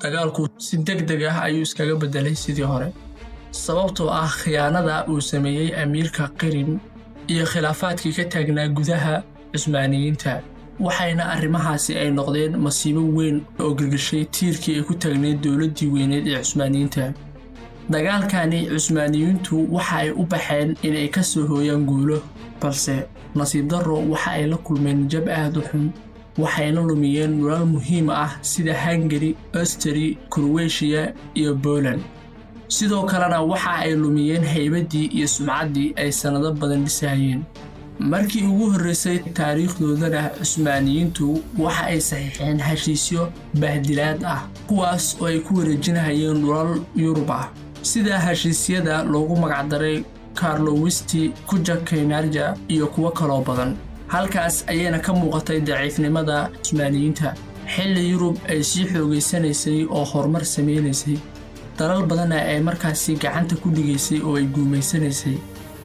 dagaalku si degdeg ah ayuu iskaga bedelay sidii hore sababtoo ah khiyaanada uu sameeyay amiirka Qirim iyo khilaafaadkii ka taagnaa gudaha Cusmaaniyiinta waxayna arrimahaasi ay noqdeen masiibo weyn oo gilgishay tiirkii ay ku taagneed dawladdii weyneed ee Cusmaaniyiinta dagaalkani Cusmaaniyiintu waxa ay u baxeen inay ka soo hooyaan guulo balse nasiib darro waxa ay la kulmeen jab aad u xun waxayna lumiyeen nolol muhiim ah sida Hungary, Austria, Croatia iyo Poland sidoo kalena waxa ay lumiyeen haybadii iyo sumcaddii ay sanado badan dhisayeen markii ugu horreysay taariikhdoodana Cusmaaniyiintu waxa ay saxiixeen heshiisyo bahdilaad ah kuwaas oo ay ku wareejinayeen nolol Yurub ah sida heshiisyada loogu magac daray Karlowisti, Kujakinarja iyo kuwa kale badan halkaas ayayna ka muuqatay daciifnimada Cusmaaniyiinta xilli Yurub ay sii xoogeysanaysay oo horumar sameeysay dalal badan ay markaasi gacanta ku dhigaysay oo ay guumeysanaysay